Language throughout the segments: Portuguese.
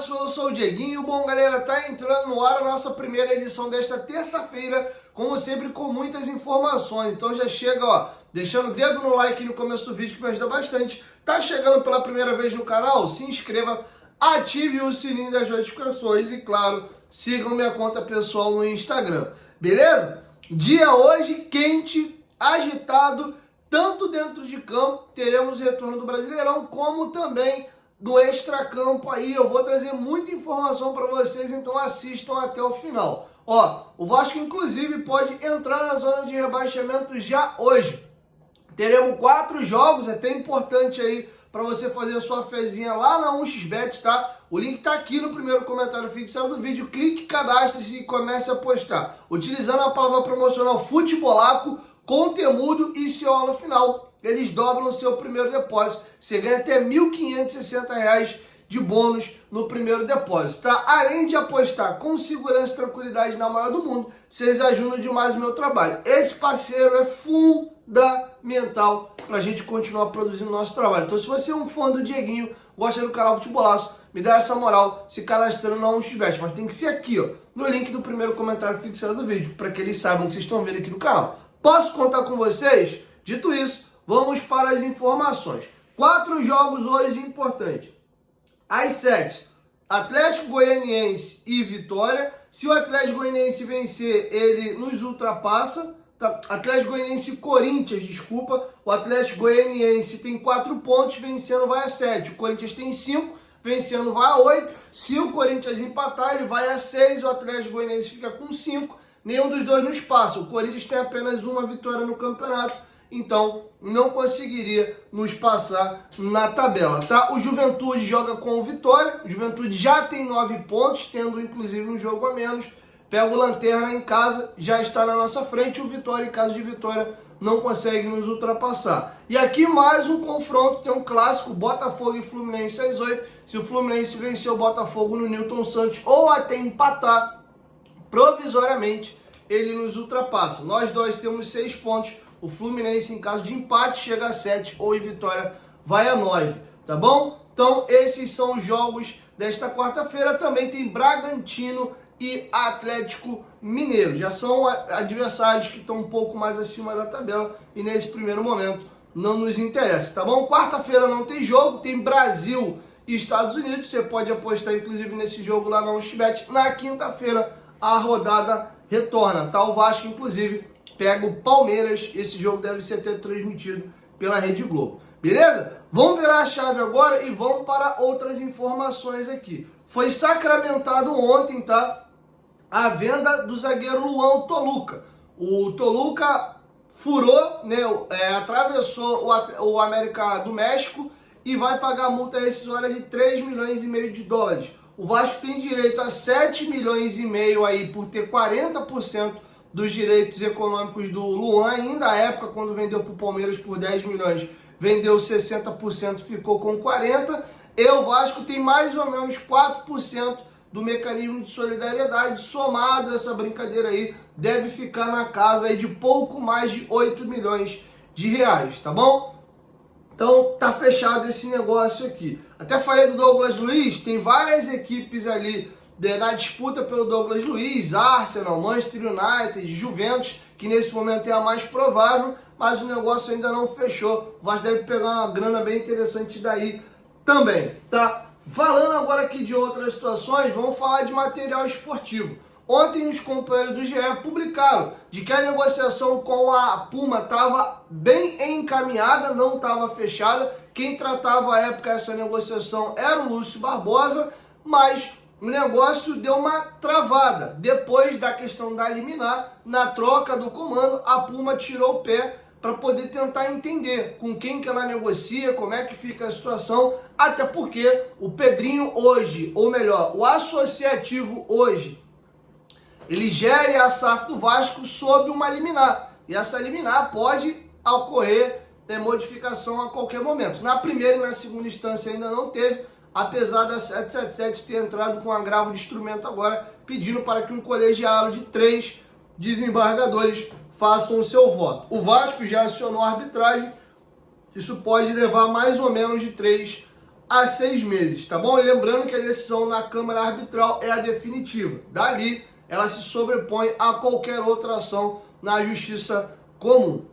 Eu sou o Dieguinho. Bom, galera, tá entrando no ar a nossa primeira edição desta terça-feira, como sempre, com muitas informações. Então já chega, ó, deixando o dedo no like no começo do vídeo, que me ajuda bastante. Tá chegando pela primeira vez no canal? Se inscreva, ative o sininho das notificações e, claro, sigam minha conta pessoal no Instagram, beleza? Dia hoje quente, agitado, tanto dentro de campo, teremos o retorno do Brasileirão, como também do extracampo aí. Eu vou trazer muita informação para vocês, então assistam até o final. Ó, o Vasco inclusive pode entrar na zona de rebaixamento já hoje. Teremos 4 jogos, é até importante aí para você fazer a sua fezinha lá na 1xBet, tá? O link tá aqui no primeiro comentário fixado do vídeo. Clique, cadastre-se e comece a apostar. Utilizando a palavra promocional Futebolaco, conteúdo e CO no final, eles dobram o seu primeiro depósito. Você ganha até R$ 1.560 de bônus no primeiro depósito, tá? Além de apostar com segurança e tranquilidade na maior do mundo, vocês ajudam demais o meu trabalho. Esse parceiro é fundamental para a gente continuar produzindo nosso trabalho. Então, se você é um fã do Dieguinho, gosta do canal Futebolaço, me dá essa moral se cadastrando na 1xBet. Mas tem que ser aqui, ó, no link do primeiro comentário fixado do vídeo, para que eles saibam que vocês estão vendo aqui no canal. Posso contar com vocês? Dito isso, vamos para as informações. 4 jogos hoje importantes. Às 7, Atlético Goianiense e Vitória. Se o Atlético Goianiense vencer, ele nos ultrapassa. Tá? Atlético Goianiense e Corinthians, desculpa. O Atlético Goianiense tem 4 pontos, vencendo vai a 7. O Corinthians tem 5, vencendo vai a 8. Se o Corinthians empatar, ele vai a 6. O Atlético Goianiense fica com 5. Nenhum dos dois nos passa. O Corinthians tem apenas uma vitória no campeonato, então não conseguiria nos passar na tabela, tá? O Juventude joga com o Vitória. O Juventude já tem 9 pontos, tendo inclusive um jogo a menos. Pega o Lanterna em casa, já está na nossa frente. O Vitória, em caso de vitória, não consegue nos ultrapassar. E aqui mais um confronto, tem um clássico, Botafogo e Fluminense às 8. Se o Fluminense vencer o Botafogo no Newton Santos ou até empatar, provisoriamente ele nos ultrapassa. Nós dois temos 6 pontos. O Fluminense, em caso de empate, chega a 7 ou em vitória vai a 9, tá bom? Então esses são os jogos desta quarta-feira. Também tem Bragantino e Atlético Mineiro. Já são adversários que estão um pouco mais acima da tabela e nesse primeiro momento não nos interessa, tá bom? Quarta-feira não tem jogo, tem Brasil e Estados Unidos. Você pode apostar inclusive nesse jogo lá na 1xBet. Na quinta-feira a rodada retorna, tá? O Vasco inclusive pega o Palmeiras. Esse jogo deve ser até transmitido pela Rede Globo, beleza? Vamos virar a chave agora e vamos para outras informações aqui. Foi sacramentado ontem, tá, a venda do zagueiro Luan Toluca. O Toluca furou, né, atravessou o América do México e vai pagar multa rescisória de 3,5 milhões de dólares. O Vasco tem direito a 7,5 milhões aí por ter 40% dos direitos econômicos do Luan. Ainda à época, quando vendeu para o Palmeiras por 10 milhões, vendeu 60%, ficou com 40%. E o Vasco tem mais ou menos 4% do mecanismo de solidariedade. Somado essa brincadeira aí, deve ficar na casa aí de pouco mais de 8 milhões de reais, tá bom? Então tá fechado esse negócio aqui. Até falei do Douglas Luiz, tem várias equipes ali na disputa pelo Douglas Luiz, Arsenal, Manchester United, Juventus, que nesse momento é a mais provável, mas o negócio ainda não fechou. O Vasco deve pegar uma grana bem interessante daí também, tá? Falando agora aqui de outras situações, vamos falar de material esportivo. Ontem os companheiros do GE publicaram de que a negociação com a Puma estava bem encaminhada, não estava fechada. Quem tratava à época essa negociação era o Lúcio Barbosa, mas o negócio deu uma travada. Depois da questão da liminar, na troca do comando, a Puma tirou o pé para poder tentar entender com quem que ela negocia, como é que fica a situação, até porque o Pedrinho hoje, ou melhor, o associativo hoje, ele gere a SAF do Vasco sob uma liminar. E essa liminar pode ocorrer modificação a qualquer momento. Na primeira e na segunda instância ainda não teve. apesar da 777 ter entrado com agravo de instrumento agora, pedindo para que um colegiado de 3 desembargadores façam o seu voto. O Vasco já acionou a arbitragem, isso pode levar mais ou menos de 3 a 6 meses, tá bom? E lembrando que a decisão na Câmara Arbitral é a definitiva. Dali, ela se sobrepõe a qualquer outra ação na Justiça Comum.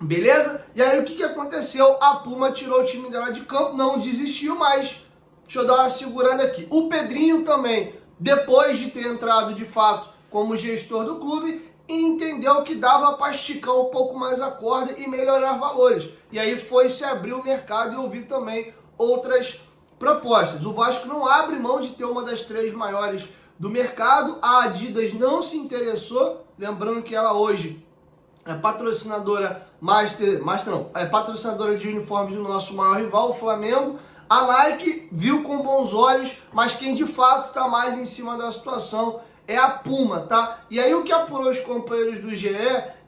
Beleza? E aí o que aconteceu? A Puma tirou o time dela de campo, não desistiu mais. Deixa eu dar uma segurada aqui. O Pedrinho também, depois de ter entrado de fato como gestor do clube, entendeu que dava para esticar um pouco mais a corda e melhorar valores. E aí foi se abrir o mercado e ouvir também outras propostas. O Vasco não abre mão de ter uma das 3 maiores do mercado. A Adidas não se interessou, lembrando que ela hoje é patrocinadora é patrocinadora de uniformes do nosso maior rival, o Flamengo. A Nike viu com bons olhos, mas quem de fato está mais em cima da situação é a Puma, tá? E aí o que apurou os companheiros do GE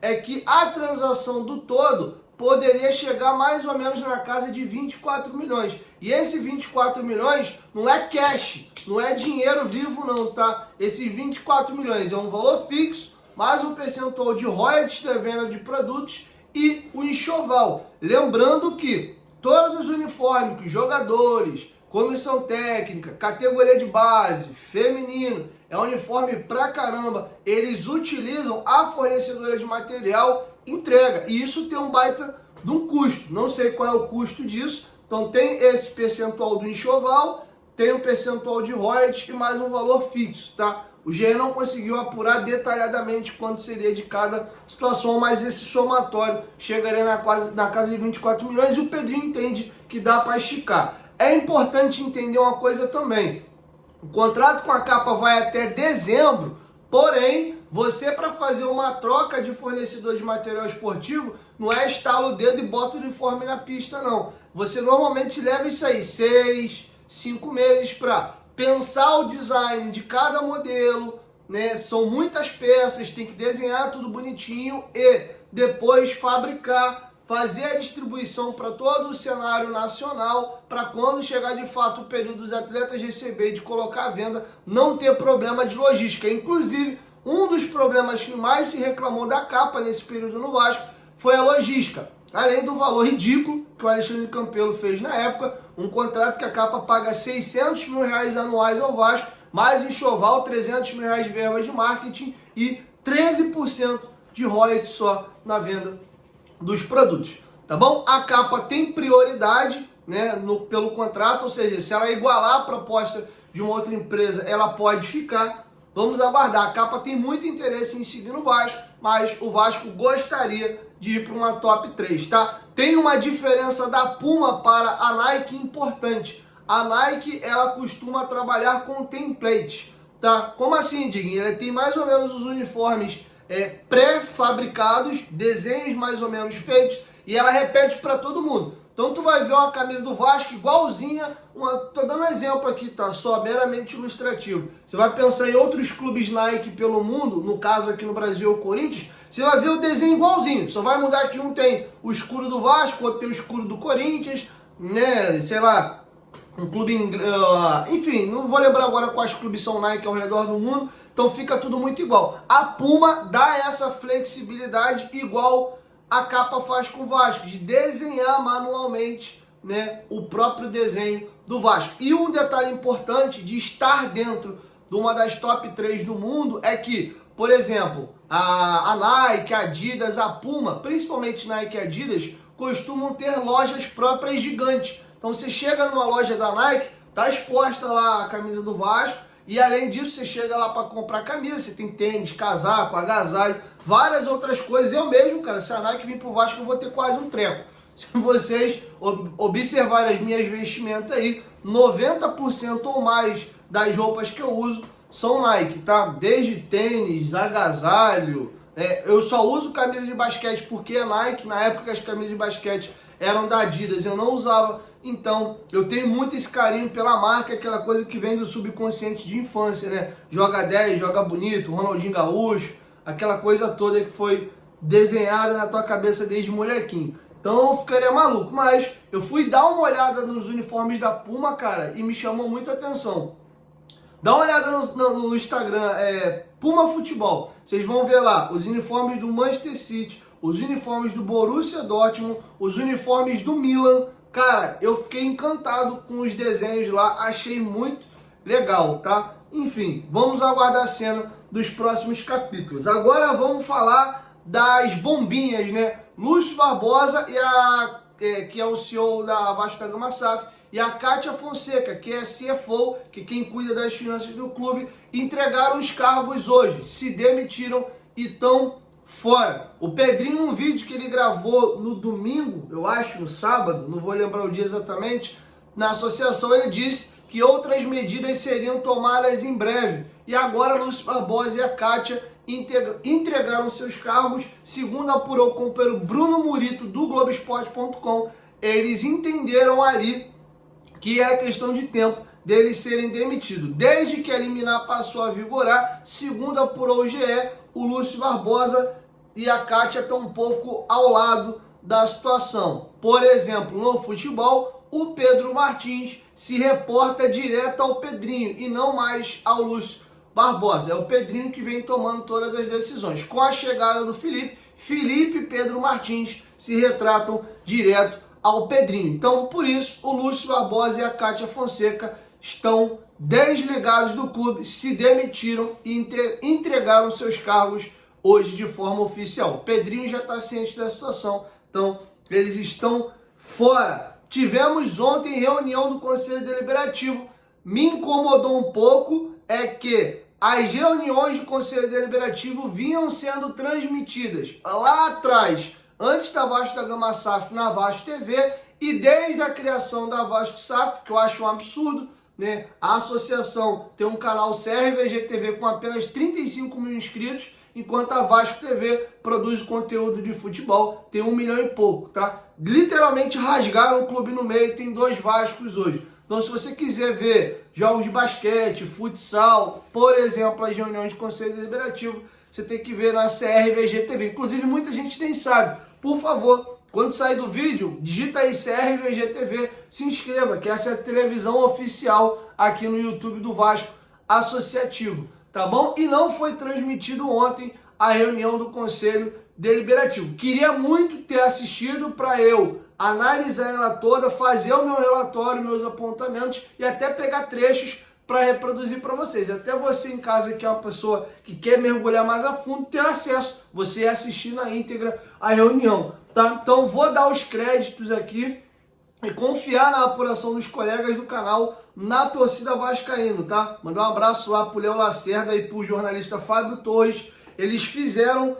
é que a transação do todo poderia chegar mais ou menos na casa de 24 milhões. E esse 24 milhões não é cash, não é dinheiro vivo não, tá? Esses 24 milhões é um valor fixo, mais um percentual de royalties da venda de produtos e o enxoval. Lembrando que todos os uniformes que os jogadores, comissão técnica, categoria de base, feminino, é uniforme pra caramba, eles utilizam a fornecedora de material, entrega. E isso tem um baita de um custo. Não sei qual é o custo disso. Então tem esse percentual do enxoval, tem um percentual de royalties e mais um valor fixo, tá? O GE não conseguiu apurar detalhadamente quanto seria de cada situação, mas esse somatório chegaria na casa de 24 milhões e o Pedrinho entende que dá para esticar. É importante entender uma coisa também. O contrato com a Capa vai até dezembro, porém, você para fazer uma troca de fornecedor de material esportivo, não é estala o dedo e bota o uniforme na pista, não. Você normalmente leva isso aí 6, 5 meses para pensar o design de cada modelo, né? São muitas peças, tem que desenhar tudo bonitinho e depois fabricar, fazer a distribuição para todo o cenário nacional, para quando chegar de fato o período dos atletas receber e de colocar à venda, não ter problema de logística. Inclusive, um dos problemas que mais se reclamou da Capa nesse período no Vasco foi a logística. Além do valor ridículo que o Alexandre Campelo fez na época, um contrato que a Capa paga 600 mil reais anuais ao Vasco, mais enxoval, 300 mil reais de verba de marketing e 13% de royalties só na venda dos produtos, tá bom? A Capa tem prioridade, né, pelo contrato, ou seja, se ela igualar a proposta de uma outra empresa, ela pode ficar. Vamos aguardar. A Capa tem muito interesse em seguir no Vasco, mas o Vasco gostaria de ir para uma top 3, tá? Tem uma diferença da Puma para a Nike importante. A Nike, ela costuma trabalhar com templates, tá? Como assim, Diguinho? Ela tem mais ou menos os uniformes pré-fabricados, desenhos mais ou menos feitos, e ela repete para todo mundo. Então tu vai ver uma camisa do Vasco igualzinha, tô dando um exemplo aqui, tá? Só meramente ilustrativo. Você vai pensar em outros clubes Nike pelo mundo, no caso aqui no Brasil o Corinthians, você vai ver o desenho igualzinho. Só vai mudar que um tem o escudo do Vasco, outro tem o escudo do Corinthians, né? Sei lá, um clube... enfim, não vou lembrar agora quais clubes são Nike ao redor do mundo. Então fica tudo muito igual. A Puma dá essa flexibilidade igual a Capa faz com o Vasco, de desenhar manualmente, né, o próprio desenho do Vasco. E um detalhe importante de estar dentro de uma das top 3 do mundo é que, por exemplo, a Nike, a Adidas, a Puma, principalmente Nike e Adidas, costumam ter lojas próprias gigantes. Então você chega numa loja da Nike, tá exposta lá a camisa do Vasco, e além disso você chega lá para comprar camisa, você tem tênis, casaco, agasalho, várias outras coisas. Eu mesmo, cara, se a Nike vir pro Vasco eu vou ter quase um treco. Se vocês observarem as minhas vestimentas aí, 90% ou mais das roupas que eu uso são Nike, tá? Desde tênis, agasalho, eu só uso camisa de basquete porque é Nike. Na época as camisas de basquete eram da Adidas, eu não usava. Então, eu tenho muito esse carinho pela marca, aquela coisa que vem do subconsciente de infância, né? Joga 10, joga bonito, Ronaldinho Gaúcho, aquela coisa toda que foi desenhada na tua cabeça desde molequinho. Então eu ficaria maluco. Mas eu fui dar uma olhada nos uniformes da Puma, cara, e me chamou muita atenção. Dá uma olhada no Instagram, Puma Futebol. Vocês vão ver lá os uniformes do Manchester City, os uniformes do Borussia Dortmund, os uniformes do Milan. Cara, eu fiquei encantado com os desenhos lá, achei muito legal, tá? Enfim, vamos aguardar a cena dos próximos capítulos. Agora vamos falar das bombinhas, né? Lúcio Barbosa, que é o CEO da Vasco da Gama SAF, e a Kátia Fonseca, que é CFO, que é quem cuida das finanças do clube, entregaram os cargos hoje, se demitiram e estão fora. O Pedrinho, num vídeo que ele gravou no domingo, eu acho, no sábado, não vou lembrar o dia exatamente, na associação ele disse que outras medidas seriam tomadas em breve. E agora Lúcio Barbosa e a Kátia entregaram seus cargos, segundo apurou o companheiro Bruno Murito do Globoesporte.com. Eles entenderam ali que era questão de tempo deles serem demitidos. Desde que a liminar passou a vigorar, segundo apurou o GE, o Lúcio Barbosa e a Kátia estão um pouco ao lado da situação. Por exemplo, no futebol, o Pedro Martins se reporta direto ao Pedrinho e não mais ao Lúcio Barbosa. É o Pedrinho que vem tomando todas as decisões. Com a chegada do Felipe e Pedro Martins se retratam direto ao Pedrinho. Então, por isso, o Lúcio Barbosa e a Kátia Fonseca estão desligados do clube, se demitiram e entregaram seus cargos hoje de forma oficial. O Pedrinho já está ciente da situação, então eles estão fora. Tivemos ontem reunião do Conselho Deliberativo. Me incomodou um pouco é que as reuniões do Conselho Deliberativo vinham sendo transmitidas lá atrás, antes da Vasco da Gama SAF na Vasco TV, e desde a criação da Vasco SAF, que eu acho um absurdo, né? A associação tem um canal CRVG TV com apenas 35 mil inscritos, enquanto a Vasco TV produz conteúdo de futebol, tem 1 milhão e pouco, tá? Literalmente rasgaram o clube no meio, tem 2 Vascos hoje. Então, se você quiser ver jogos de basquete, futsal, por exemplo, as reuniões de Conselho Deliberativo, você tem que ver na CRVG TV. Inclusive, muita gente nem sabe. Por favor, quando sair do vídeo, digita aí CRVG TV, se inscreva, que essa é a televisão oficial aqui no YouTube do Vasco Associativo, tá bom? E não foi transmitido ontem a reunião do Conselho Deliberativo. Queria muito ter assistido para eu analisar ela toda, fazer o meu relatório, meus apontamentos e até pegar trechos para reproduzir para vocês. Até você em casa, que é uma pessoa que quer mergulhar mais a fundo, ter acesso, você assistir na íntegra a reunião, tá? Então vou dar os créditos aqui e confiar na apuração dos colegas do canal na torcida vascaíno, tá? Mandar um abraço lá pro Léo Lacerda e pro jornalista Fábio Torres. Eles fizeram,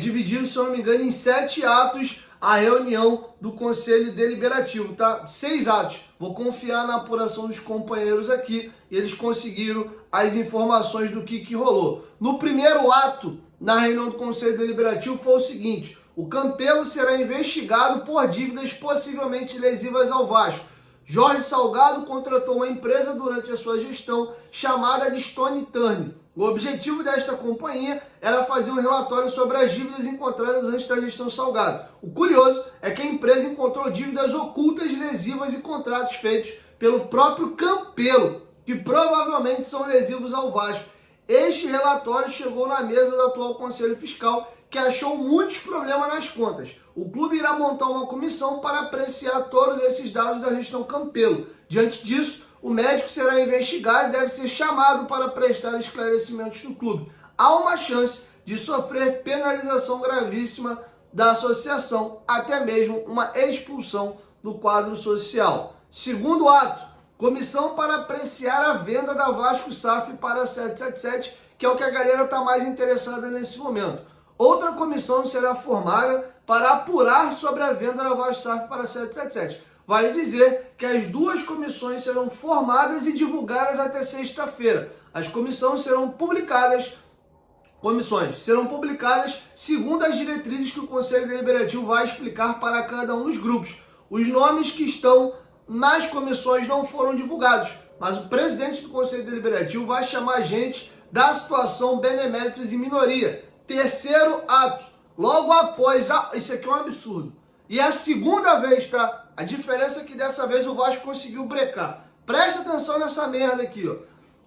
dividiram, se eu não me engano, em 7 atos a reunião do Conselho Deliberativo, tá? 6 atos. Vou confiar na apuração dos companheiros aqui e eles conseguiram as informações do que rolou. No primeiro ato, na reunião do Conselho Deliberativo, foi o seguinte: o Campelo será investigado por dívidas possivelmente lesivas ao Vasco. Jorge Salgado contratou uma empresa durante a sua gestão chamada de Stone Turner. O objetivo desta companhia era fazer um relatório sobre as dívidas encontradas antes da gestão Salgado. O curioso é que a empresa encontrou dívidas ocultas, lesivas e contratos feitos pelo próprio Campelo, que provavelmente são lesivos ao Vasco. Este relatório chegou na mesa do atual Conselho Fiscal, que achou muitos problemas nas contas. O clube irá montar uma comissão para apreciar todos esses dados da gestão Campelo. Diante disso, o médico será investigado e deve ser chamado para prestar esclarecimentos do clube. Há uma chance de sofrer penalização gravíssima da associação, até mesmo uma expulsão do quadro social. Segundo ato, comissão para apreciar a venda da Vasco SAF para a 777, que é o que a galera está mais interessada nesse momento. Outra comissão será formada para apurar sobre a venda da Vasco SAF para a 777. Vale dizer que as 2 comissões serão formadas e divulgadas até sexta-feira. As comissões serão publicadas segundo as diretrizes que o Conselho Deliberativo vai explicar para cada um dos grupos. Os nomes que estão nas comissões não foram divulgados, mas o presidente do Conselho Deliberativo vai chamar gente da situação beneméritos e minoria. Terceiro ato, logo após isso aqui é um absurdo. E é a segunda vez, tá? A diferença é que dessa vez o Vasco conseguiu brecar. Presta atenção nessa merda aqui, ó.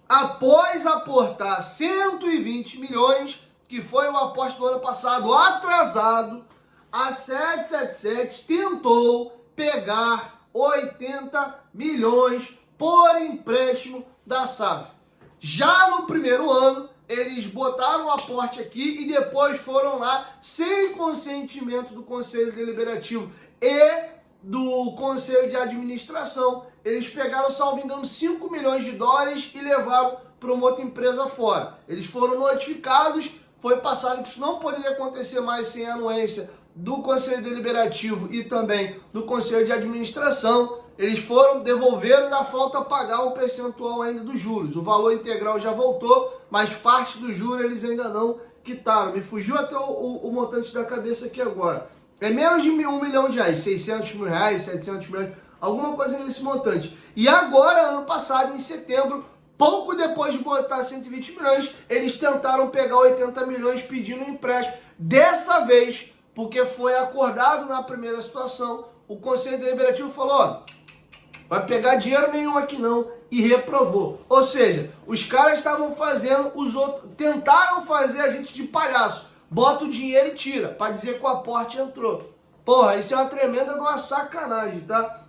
Após aportar 120 milhões, que foi o aposto do ano passado atrasado, a 777 tentou pegar 80 milhões por empréstimo da SAF. Já no primeiro ano, eles botaram o aporte aqui e depois foram lá, sem consentimento do Conselho Deliberativo e do Conselho de Administração, eles pegaram, salvo engano, 5 milhões de dólares e levaram para uma outra empresa fora. Eles foram notificados, foi passado que isso não poderia acontecer mais sem a anuência do Conselho Deliberativo e também do Conselho de Administração. Eles foram, devolveram, ainda falta pagar um percentual ainda dos juros. O valor integral já voltou, mas parte do juro eles ainda não quitaram. Me fugiu até o montante da cabeça aqui agora. É menos de 1 milhão de reais, 600 mil reais, 700 milhões, alguma coisa nesse montante. E agora, ano passado, em setembro, pouco depois de botar 120 milhões, eles tentaram pegar 80 milhões pedindo um empréstimo. Dessa vez, porque foi acordado na primeira situação, o Conselho Deliberativo falou, ó, vai pegar dinheiro nenhum aqui não, e reprovou. Ou seja, os caras estavam fazendo, os outros tentaram fazer a gente de palhaço. Bota o dinheiro e tira, para dizer que o aporte entrou. Porra, isso é uma tremenda de uma sacanagem, tá?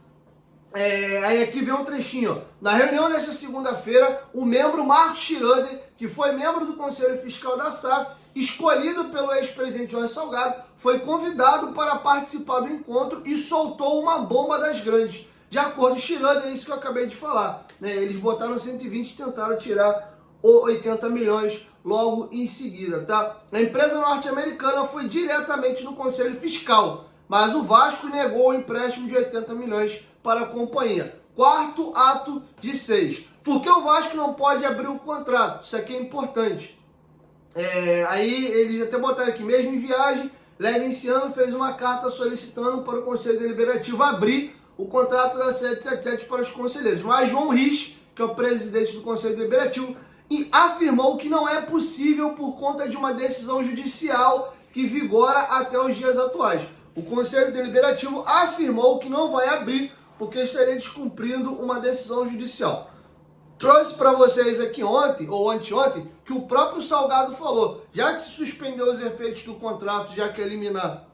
Aí aqui vem um trechinho, ó. Na reunião desta segunda-feira, o membro Marcos Schroeder, que foi membro do Conselho Fiscal da SAF, escolhido pelo ex-presidente Jorge Salgado, foi convidado para participar do encontro e soltou uma bomba das grandes. De acordo com o Schroeder, é isso que eu acabei de falar, né? Eles botaram 120 e tentaram tirar 80 milhões logo em seguida, tá? A empresa norte-americana foi diretamente no Conselho Fiscal, mas o Vasco negou o empréstimo de 80 milhões para a companhia. Quarto ato de 6. Por que o Vasco não pode abrir o contrato? Isso aqui é importante. Aí eles até botaram aqui, mesmo em viagem, Levinciano fez uma carta solicitando para o Conselho Deliberativo abrir o contrato da 777 para os conselheiros. Mas João Rich, que é o presidente do Conselho Deliberativo, afirmou que não é possível por conta de uma decisão judicial que vigora até os dias atuais. O Conselho Deliberativo afirmou que não vai abrir porque estaria descumprindo uma decisão judicial. Trouxe para vocês aqui ontem, ou anteontem, que o próprio Salgado falou, já que se suspendeu os efeitos do contrato, já que a liminar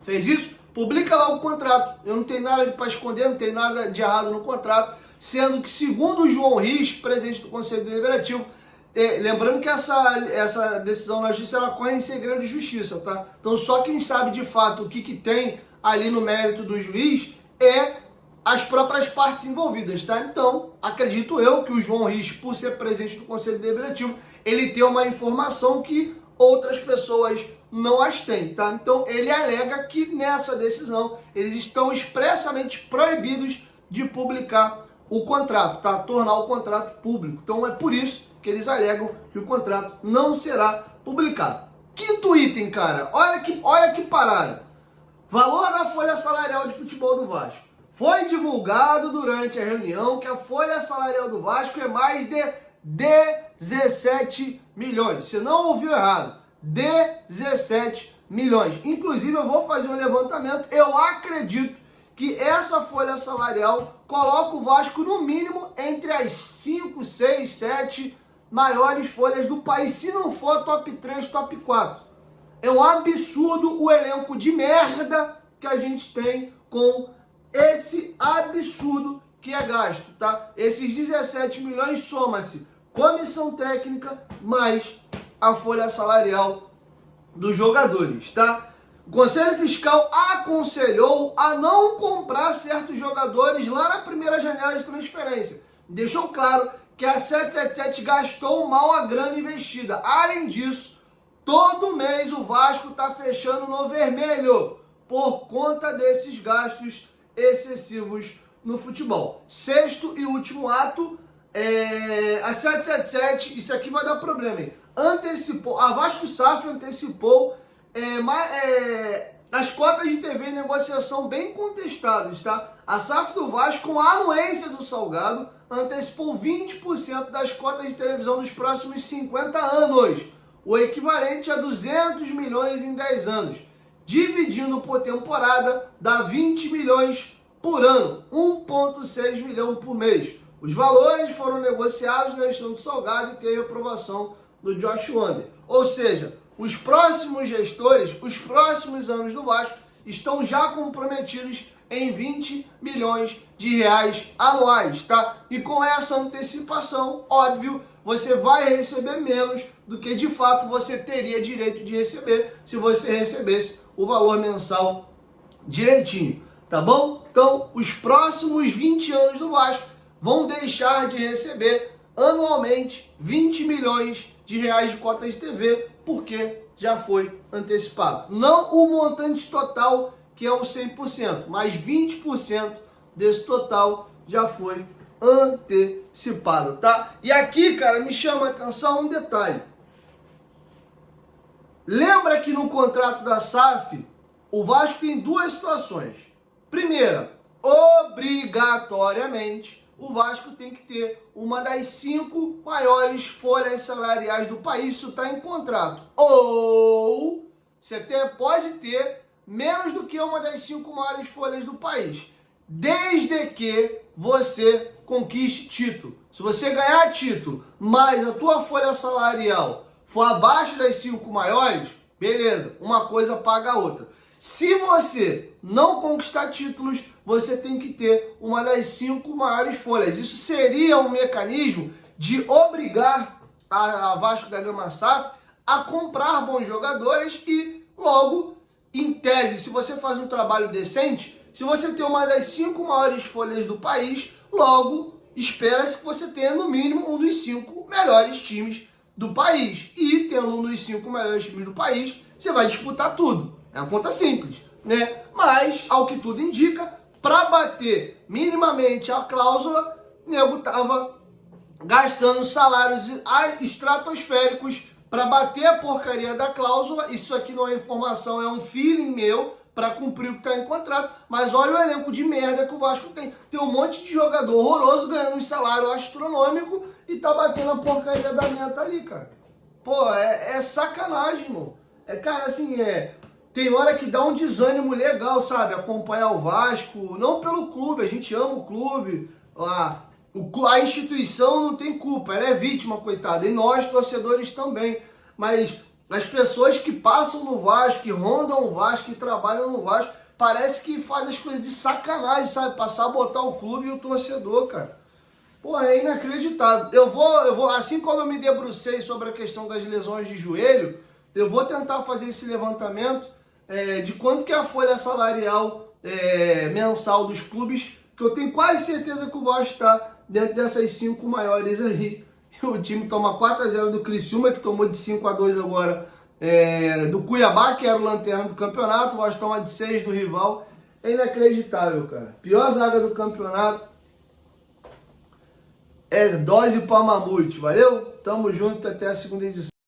fez isso, publica lá o contrato. Eu não tenho nada para esconder, não tem nada de errado no contrato, sendo que, segundo o João Riz, presidente do Conselho Deliberativo, lembrando que essa decisão na justiça, ela corre em segredo de justiça, tá? Então só quem sabe de fato o que tem ali no mérito do juiz é as próprias partes envolvidas, tá? Então, acredito eu que o João Riz, por ser presidente do Conselho Deliberativo, ele tem uma informação que outras pessoas não as têm, tá? Então, ele alega que nessa decisão eles estão expressamente proibidos de publicar o contrato, tá? Tornar o contrato público. Então, é por isso que eles alegam que o contrato não será publicado. Quinto item, cara. Olha que parada. Valor da folha salarial de futebol do Vasco. Foi divulgado durante a reunião que a folha salarial do Vasco é mais de 17 milhões. Você não ouviu errado. 17 milhões. Inclusive, eu vou fazer um levantamento. Eu acredito que essa folha salarial coloca o Vasco, no mínimo, entre as 5, 6, 7 maiores folhas do país, se não for top 3, top 4. É um absurdo o elenco de merda que a gente tem com esse absurdo que é gasto, tá? Esses 17 milhões soma-se comissão técnica mais a folha salarial dos jogadores, tá? O Conselho Fiscal aconselhou a não comprar certos jogadores lá na primeira janela de transferência. Deixou claro que a 777 gastou mal a grana investida. Além disso, todo mês o Vasco está fechando no vermelho por conta desses gastos excessivos no futebol. Sexto e último ato, a 777, isso aqui vai dar problema, hein? Antecipou, a Vasco SAF antecipou as cotas de TV em negociação bem contestadas, tá? A SAF do Vasco, com a anuência do Salgado, antecipou 20% das cotas de televisão dos próximos 50 anos, o equivalente a 200 milhões em 10 anos. dividindo por temporada, dá 20 milhões por ano, 1,6 milhão por mês. Os valores foram negociados na gestão do Salgado e teve aprovação do Josh Wander. Ou seja, os próximos gestores, os próximos anos do Vasco, estão já comprometidos em 20 milhões de reais anuais, tá? E com essa antecipação, óbvio, você vai receber menos do que de fato você teria direito de receber se você recebesse o valor mensal direitinho, tá bom? Então, os próximos 20 anos do Vasco vão deixar de receber anualmente 20 milhões de reais de cotas de TV, porque já foi antecipado. Não o montante total, que é o 100%, mas 20% desse total já foi antecipado, tá? E aqui, cara, me chama a atenção um detalhe. Lembra que no contrato da SAF, o Vasco tem duas situações. Primeira, obrigatoriamente, o Vasco tem que ter uma das 5 maiores folhas salariais do país, isso está em contrato. Ou você até pode ter menos do que uma das 5 maiores folhas do país, desde que você conquiste título. Se você ganhar título, mas a tua folha salarial for abaixo das 5 maiores, beleza, uma coisa paga a outra. Se você não conquistar títulos, você tem que ter uma das 5 maiores folhas. Isso seria um mecanismo de obrigar a Vasco da Gama SAF a comprar bons jogadores e, logo, em tese, se você faz um trabalho decente, se você tem uma das 5 maiores folhas do país, logo, espera-se que você tenha, no mínimo, um dos 5 melhores times do país. E, tendo um dos 5 melhores times do país, você vai disputar tudo. É uma conta simples, né? Mas, ao que tudo indica, para bater minimamente a cláusula, o nego tava gastando salários estratosféricos para bater a porcaria da cláusula. Isso aqui não é informação, é um feeling meu para cumprir o que está em contrato. Mas olha o elenco de merda que o Vasco tem. Tem um monte de jogador horroroso ganhando um salário astronômico e tá batendo a porcaria da meta ali, cara. Pô, é sacanagem, irmão. Cara, assim, tem hora que dá um desânimo legal, sabe? Acompanhar o Vasco, não pelo clube, a gente ama o clube, a instituição não tem culpa, ela é vítima, coitada, e nós, torcedores, também. Mas as pessoas que passam no Vasco, que rondam o Vasco, que trabalham no Vasco, parece que faz as coisas de sacanagem, sabe? Passar a botar o clube e o torcedor, cara. Porra, é inacreditável. Eu vou, assim como eu me debrucei sobre a questão das lesões de joelho, eu vou tentar fazer esse levantamento de quanto que é a folha salarial mensal dos clubes, que eu tenho quase certeza que o Vasco está dentro dessas 5 maiores aí. O time toma 4-0 do Criciúma, que tomou de 5-2 agora do Cuiabá, que era o lanterna do campeonato. O Vasco toma de 6 do rival. É inacreditável, cara. Pior zaga do campeonato é dose pra mamute. Valeu? Tamo junto, até a segunda edição.